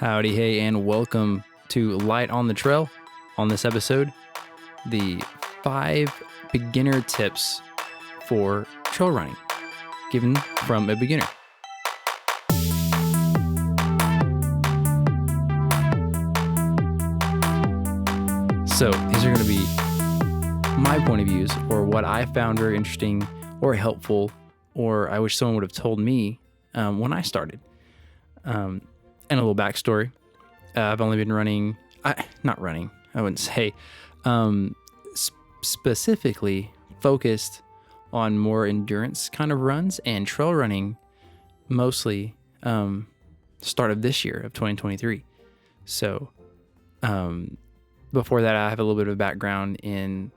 Howdy, hey, and welcome to Light on the Trail. On this episode, the 5 beginner tips for trail running, given from a beginner. So these are going to be my point of views, or what I found very interesting or helpful, or I wish someone would have told me when I started. And a little backstory. I've only been running, I wouldn't say, specifically focused on more endurance kind of runs and trail running, mostly start of this year of 2023. So before that, I have a little bit of background in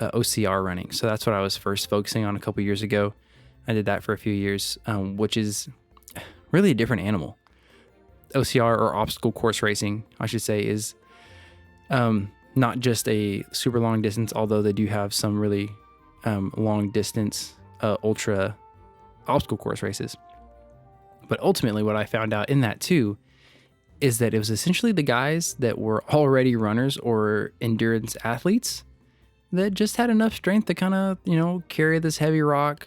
OCR running. So that's what I was first focusing on a couple years ago. I did that for a few years, which is really a different animal. OCR, or obstacle course racing, I should say, is not just a super long distance, although they do have some really long distance ultra obstacle course races. But ultimately what I found out in that too is that it was essentially the guys that were already runners or endurance athletes that just had enough strength to kind of, carry this heavy rock,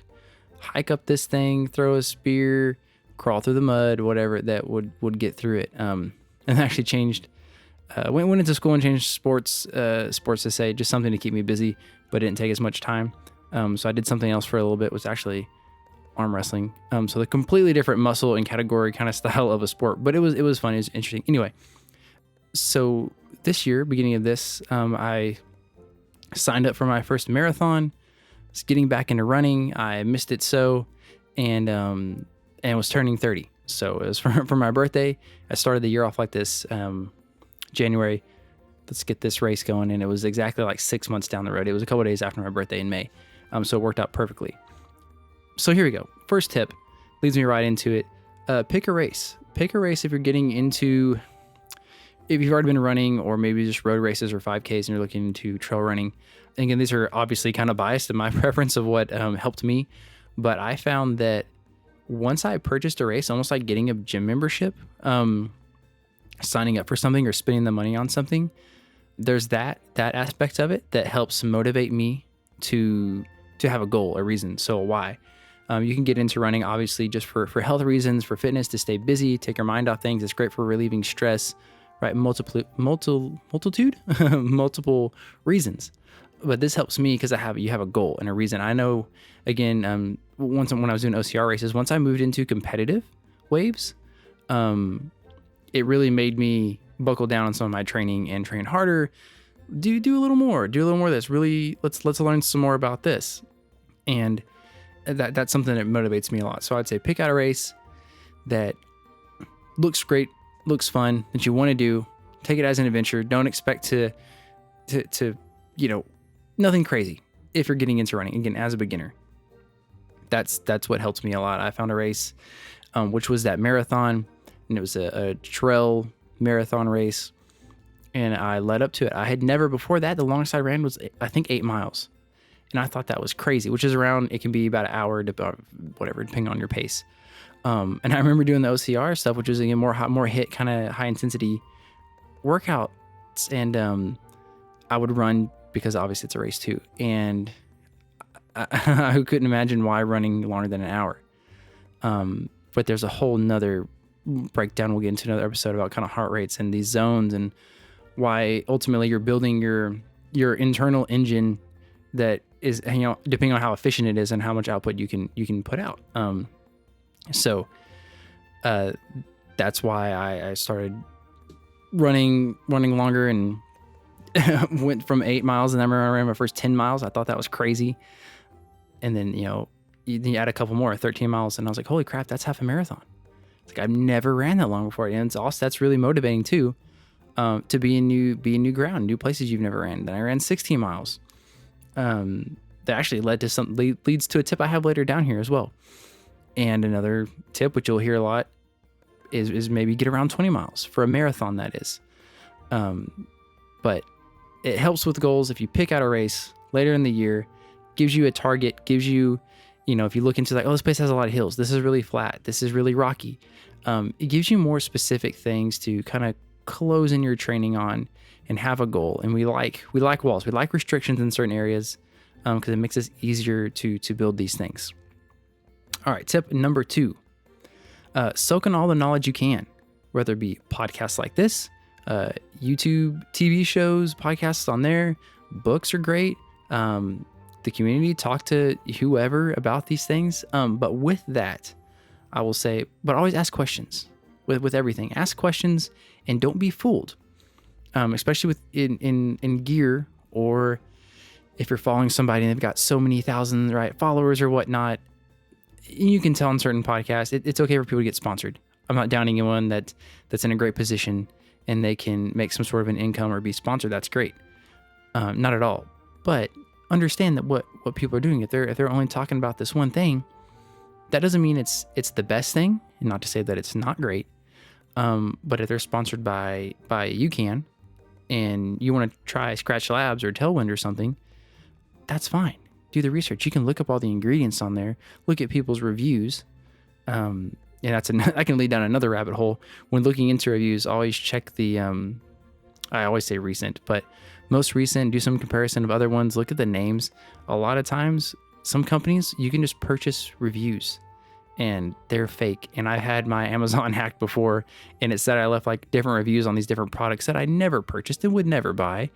hike up this thing, throw a spear, crawl through the mud, whatever, that would get through it. And actually changed, went into school and changed sports to say, just something to keep me busy, but it didn't take as much time. So I did something else for a little bit, was actually arm wrestling. So the completely different muscle and category kind of style of a sport, but it was fun. It was interesting. Anyway, so this year, beginning of this, I signed up for my first marathon. Was getting back into running. I missed it and was turning 30. So it was for my birthday. I started the year off like this, January, let's get this race going. And it was exactly like 6 months down the road. It was a couple of days after my birthday in May. So it worked out perfectly. So here we go. First tip leads me right into it. Pick a race. Pick a race if you're getting into, if you've already been running, or maybe just road races or 5Ks and you're looking into trail running. And again, these are obviously kind of biased in my preference of what helped me. But I found that once I purchased a race, almost like getting a gym membership, signing up for something or spending the money on something, there's that aspect of it that helps motivate me to have a goal, a reason. So why? You can get into running, obviously, just for health reasons, for fitness, to stay busy, take your mind off things. It's great for relieving stress, right? Multiple reasons. But this helps me because you have a goal and a reason. I know, again, when I was doing OCR races, once I moved into competitive waves, it really made me buckle down on some of my training and train harder. Do a little more of this. Really, let's learn some more about this. And that's something that motivates me a lot. So I'd say pick out a race that looks great, looks fun, that you want to do. Take it as an adventure. Don't expect to nothing crazy if you're getting into running, again, as a beginner. That's what helps me a lot. I found a race, which was that marathon, and it was a trail marathon race, and I led up to it. I had never before that, the longest I ran was, I think, 8 miles. And I thought that was crazy, which is it can be about an hour, whatever, depending on your pace. And I remember doing the OCR stuff, which was, again, more hit, kind of high intensity workouts. And I would run, because obviously it's a race too. And I couldn't imagine why running longer than an hour. But there's a whole nother breakdown. We'll get into another episode about kind of heart rates and these zones, and why ultimately you're building your internal engine that is, depending on how efficient it is and how much output you can put out. So that's why I started running longer, and went from 8 miles, and I remember I ran my first 10 miles. I thought that was crazy. And then, you add a couple more, 13 miles. And I was like, holy crap, that's half a marathon. It's like, I've never ran that long before. And it's also, that's really motivating too, to be in new ground, new places you've never ran. Then I ran 16 miles. That actually leads to a tip I have later down here as well. And another tip, which you'll hear a lot, is maybe get around 20 miles for a marathon, that is. But it helps with goals. If you pick out a race later in the year, gives you a target, gives you, if you look into like, oh, this place has a lot of hills. This is really flat. This is really rocky. It gives you more specific things to kind of close in your training on and have a goal. And we like walls. We like restrictions in certain areas because it makes it easier to build these things. All right, tip number 2. Soak in all the knowledge you can, whether it be podcasts like this, YouTube, TV shows, podcasts on there. Books are great. The community, talk to whoever about these things. But with that, I will say, but always ask questions with everything. Ask questions and don't be fooled. Especially with in gear, or if you're following somebody and they've got so many thousand followers or whatnot. You can tell on certain podcasts, it's okay for people to get sponsored. I'm not downing anyone that's in a great position and they can make some sort of an income or be sponsored. That's great. Not at all. But understand that what people are doing, if they're only talking about this one thing, that doesn't mean it's the best thing, and not to say that it's not great. But if they're sponsored by UCAN and you want to try Scratch Labs or Tailwind or something, that's fine. Do the research. You can look up all the ingredients on there, look at people's reviews. And I can lead down another rabbit hole. When looking into reviews, always check the, I always say recent, but most recent, do some comparison of other ones, look at the names. A lot of times, some companies, you can just purchase reviews and they're fake. And I had my Amazon hacked before, and it said I left like different reviews on these different products that I never purchased and would never buy.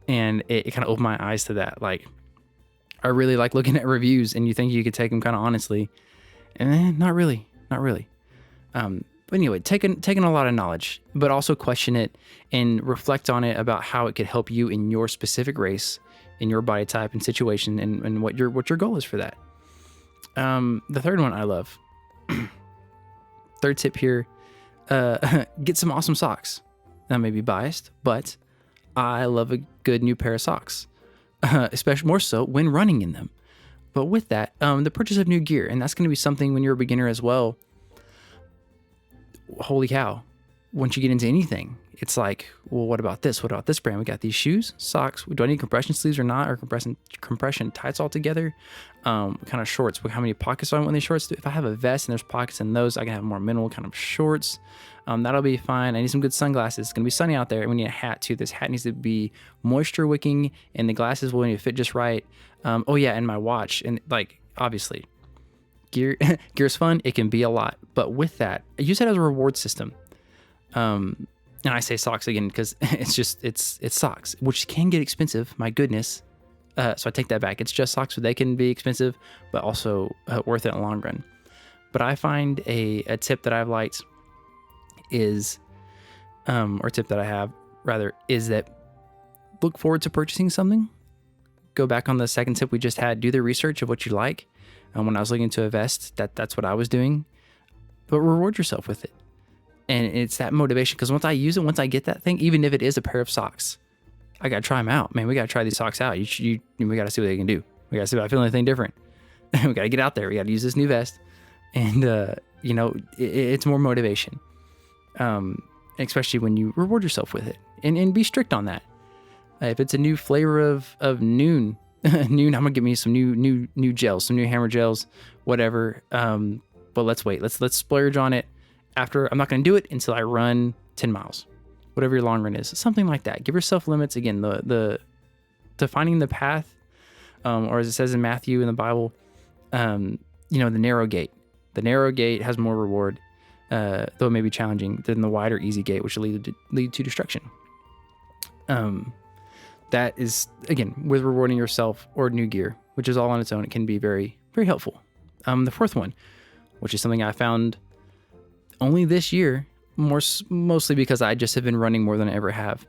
And it kind of opened my eyes to that. Like, I really like looking at reviews and you think you could take them kind of honestly. And not really. But anyway, taking a lot of knowledge, but also question it and reflect on it about how it could help you in your specific race, in your body type and situation, and what your goal is for that. The third one I love. Third tip here, get some awesome socks. That may be biased, but I love a good new pair of socks, especially more so when running in them. But with that, the purchase of new gear, and that's going to be something when you're a beginner as well. Holy cow. Once you get into anything, it's like, well, what about this? What about this brand? We got these shoes, socks. Do I need compression sleeves or not? Or compression tights all together? What kind of shorts? How many pockets do I want in these shorts? If I have a vest and there's pockets in those, I can have more minimal kind of shorts. That'll be fine. I need some good sunglasses. It's going to be sunny out there. And we need a hat too. This hat needs to be moisture wicking and the glasses will need to fit just right. Oh yeah, and my watch. And like, obviously, gear's fun. It can be a lot. But with that, use it as a reward system. And I say socks again because it's socks, which can get expensive. My goodness. So I take that back. It's just socks, so they can be expensive, but also worth it in the long run. But I find a tip that I've liked is, or tip that I have rather, is that look forward to purchasing something. Go back on the second tip we just had. Do the research of what you like. And when I was looking to a vest, that's what I was doing. But reward yourself with it. And it's that motivation, because once I use it, once I get that thing, even if it is a pair of socks, I got to try them out. Man, we got to try these socks out. We got to see what they can do. We got to see if I feel anything different. We got to get out there. We got to use this new vest. And, it's more motivation. Especially when you reward yourself with it. And be strict on that. If it's a new flavor of Noon, I'm going to give me some new gels, some new hammer gels, whatever. But let's wait. Let's splurge on it. After, I'm not going to do it until I run 10 miles, whatever your long run is, something like that. Give yourself limits. Again, the defining the path, or as it says in Matthew in the Bible, the narrow gate. The narrow gate has more reward, though it may be challenging, than the wide or easy gate, which will lead to destruction. That is, again, with rewarding yourself or new gear, which is all on its own. It can be very, very helpful. The fourth one, which is something I found only this year, mostly because I just have been running more than I ever have.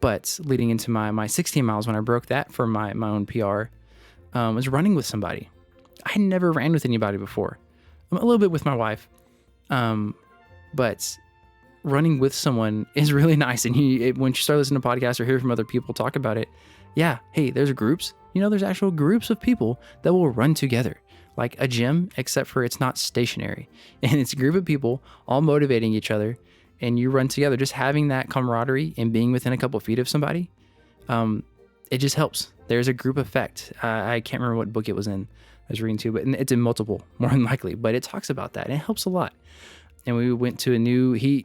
But leading into my 16 miles, when I broke that for my own PR, was running with somebody. I never ran with anybody before. A little bit with my wife, but running with someone is really nice. And when you start listening to podcasts or hear from other people talk about it, yeah, hey, there's groups. There's actual groups of people that will run together. Like a gym, except for it's not stationary. And it's a group of people all motivating each other, and you run together. Just having that camaraderie and being within a couple of feet of somebody, it just helps. There's a group effect. I can't remember what book it was in I was reading to, but it's in multiple, more than likely. But it talks about that, and it helps a lot. and we went to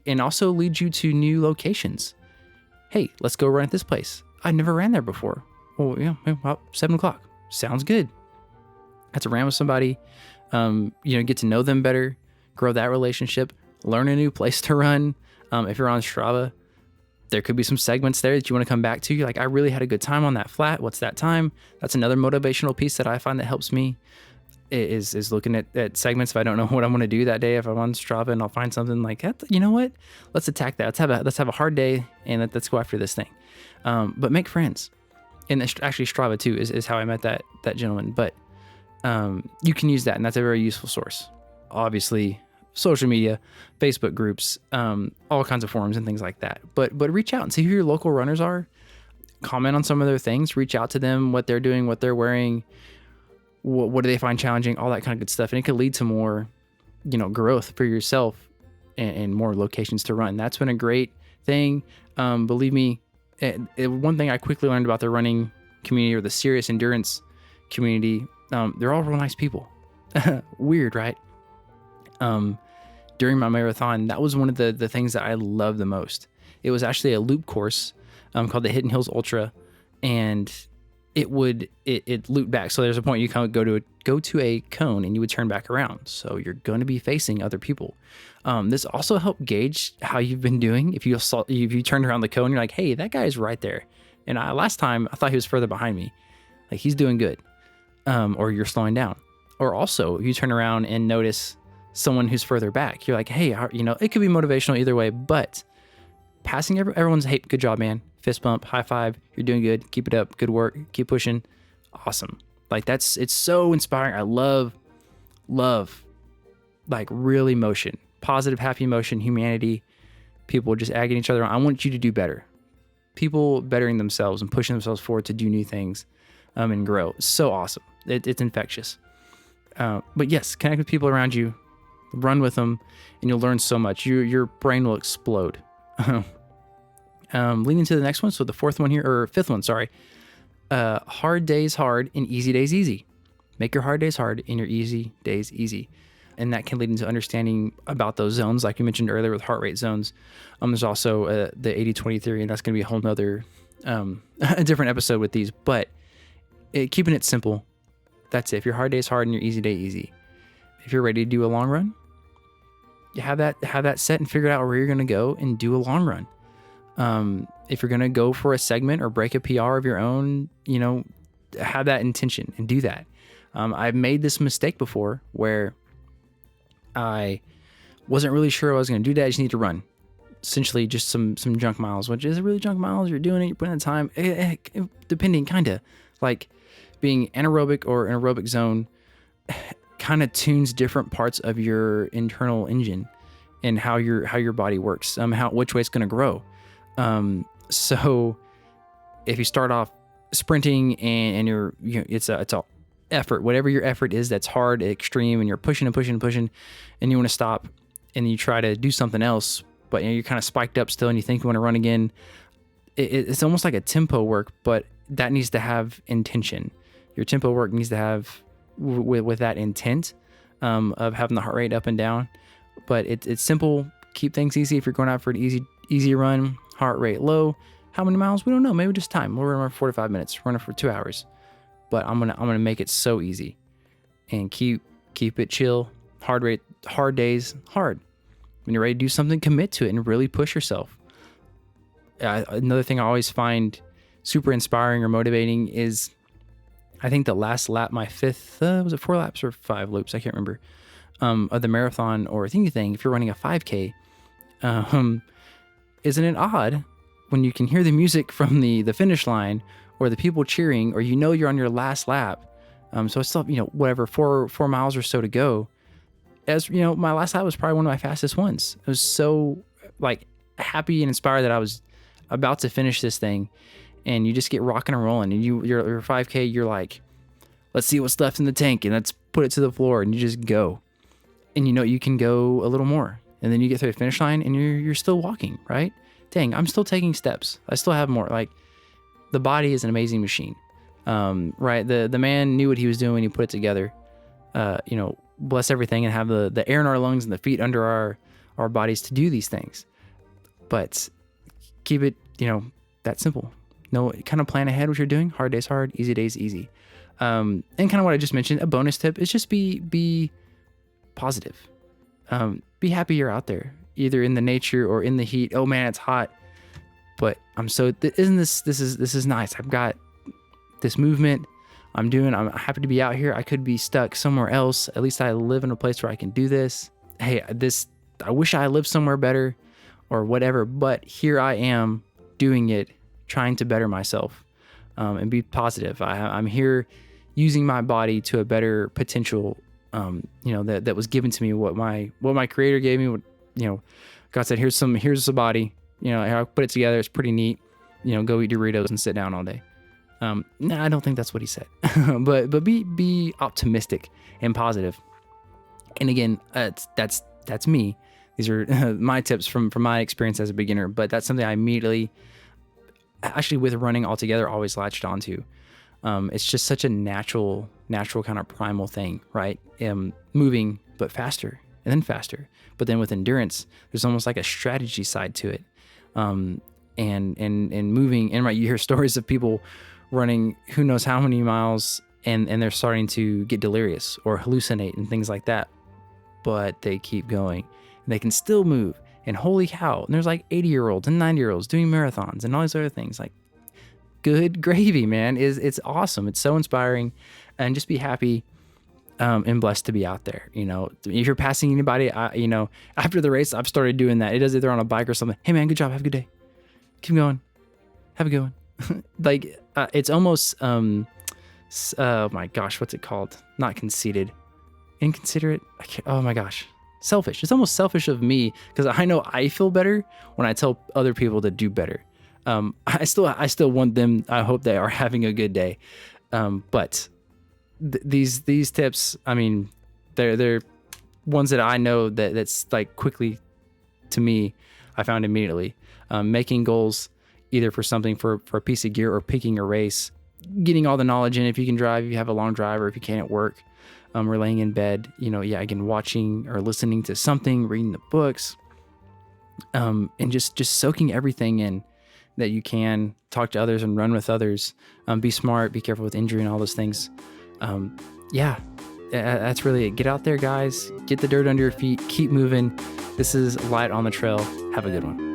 and also leads you to new locations. Hey, let's go run at this place. I never ran there before. Well, yeah, about 7:00. Sounds good. Had to ran with somebody, get to know them better, grow that relationship, learn a new place to run. If you're on Strava, there could be some segments there that you want to come back to. You're like, I really had a good time on that flat. What's that time? That's another motivational piece that I find that helps me is looking at segments. If I don't know what I'm going to do that day, if I'm on Strava and I'll find something like, you know what? Let's attack that. Let's have a hard day and let's go after this thing. But make friends. And actually Strava too is how I met that gentleman. But you can use that, and that's a very useful source. Obviously, social media, Facebook groups, all kinds of forums and things like that. But reach out and see who your local runners are. Comment on some of their things. Reach out to them, what they're doing, what they're wearing, what do they find challenging, all that kind of good stuff. And it could lead to more, growth for yourself and more locations to run. That's been a great thing. Believe me, one thing I quickly learned about the running community, or the serious endurance community, they're all real nice people. Weird, right? During my marathon, that was one of the things that I loved the most. It was actually a loop course called the Hidden Hills Ultra, and it looped back. So there's a point you kind of go to a cone and you would turn back around. So you're going to be facing other people. This also helped gauge how you've been doing. If you turned around the cone, you're like, hey, that guy's right there. And last time I thought he was further behind me. Like, he's doing good. Or you're slowing down. Or also you turn around and notice someone who's further back. You're like, hey, it could be motivational either way, but passing everyone's, hey, good job, man. Fist bump, high five. You're doing good. Keep it up. Good work. Keep pushing. Awesome. Like, it's so inspiring. I love like real emotion, positive, happy emotion, humanity, people just egging each other on. I want you to do better. People bettering themselves and pushing themselves forward to do new things and grow. It's so awesome. It's infectious. But yes, connect with people around you, run with them, and you'll learn so much. Your brain will explode. Leading to the next one. So the fifth one, sorry. Hard days hard and easy days easy. Make your hard days hard and your easy days easy. And that can lead into understanding about those zones, like you mentioned earlier with heart rate zones. There's also the 80-20 theory, and that's going to be a whole nother, a different episode with these. But keeping it simple, that's it. If your hard day is hard and your easy day easy. If you're ready to do a long run, you have that set and figure out where you're going to go and do a long run. If you're going to go for a segment or break a PR of your own, have that intention and do that. I've made this mistake before where I wasn't really sure I was going to do that. I just need to run. Essentially just some junk miles, which is really junk miles. You're doing it, you're putting in the time, depending, kind of like being anaerobic or an aerobic zone kind of tunes different parts of your internal engine and how your body works, which way it's going to grow. So if you start off sprinting and it's a effort, whatever your effort is, that's hard, extreme, and you're pushing and pushing and pushing, and you want to stop and you try to do something else, but you're kind of spiked up still and you think you want to run again. It's almost like a tempo work, but that needs to have intention. Your tempo work needs to have with that intent of having the heart rate up and down. But it's simple. Keep things easy. If you're going out for an easy run, heart rate low. How many miles? We don't know. Maybe just time. We'll run for 45 minutes. Run it for 2 hours. But I'm gonna make it so easy, and keep it chill. Hard days hard. When you're ready to do something, commit to it and really push yourself. Another thing I always find super inspiring or motivating is, I think the last lap, my fifth, was it 4 laps or 5 loops? I can't remember. Of the marathon or thingy thing. If you're running a 5K, isn't it odd when you can hear the music from the finish line or the people cheering, or you're on your last lap? So it's still, whatever, 4 miles or so to go. As my last lap was probably one of my fastest ones. I was so happy and inspired that I was about to finish this thing, and you just get rocking and rolling. And your 5K, you're like, let's see what's left in the tank and let's put it to the floor, and you just go. And you can go a little more, and then you get through the finish line and you're still walking, right? Dang, I'm still taking steps. I still have more. Like, the body is an amazing machine, right? The man knew what he was doing when he put it together. Bless everything, and have the air in our lungs and the feet under our our bodies to do these things. But keep it, that simple. No, kind of plan ahead what you're doing. Hard days hard, easy days easy. And kind of what I just mentioned, a bonus tip is just be positive. Be happy you're out there, either in the nature or in the heat. Oh man, it's hot. But this is nice. I've got this movement I'm happy to be out here. I could be stuck somewhere else. At least I live in a place where I can do this. Hey, I wish I lived somewhere better or whatever, but here I am doing it, trying to better myself, and be positive. I'm here using my body to a better potential, that was given to me, what my creator gave me, God said, here's a body, I put it together. It's pretty neat. Go eat Doritos and sit down all day. No, I don't think that's what he said, but be optimistic and positive. And again, that's me. These are my tips from my experience as a beginner, but that's something I immediately, actually with running altogether, always latched onto. It's just such a natural kind of primal thing, right? Moving, but faster and then faster. But then with endurance, there's almost like a strategy side to it. And moving, and right, you hear stories of people running who knows how many miles and they're starting to get delirious or hallucinate and things like that. But they keep going and they can still move. And holy cow, and there's like 80-year-olds and 90-year-olds doing marathons and all these other things. Like, good gravy, man. It's awesome. It's so inspiring, and just be happy and blessed to be out there. If you're passing anybody, after the race, I've started doing that. It does either on a bike or something. Hey man, good job. Have a good day. Keep going. Have a good one. Like, it's almost, oh my gosh, what's it called? Not conceited, inconsiderate. Oh my gosh. Selfish. It's almost selfish of me because I know I feel better when I tell other people to do better. I still want them. I hope they are having a good day. But these tips, I mean, they're ones that I know that's like quickly to me, I found immediately. Making goals either for something, for a piece of gear, or picking a race, getting all the knowledge in if you can drive, if you have a long drive, or if you can't at work, or laying in bed, again, watching or listening to something, reading the books, and just soaking everything in that you can. Talk to others and run with others. Be smart, be careful with injury and all those things. That's really it. Get out there, guys. Get the dirt under your feet. Keep moving. This is Light on the Trail. Have a good one.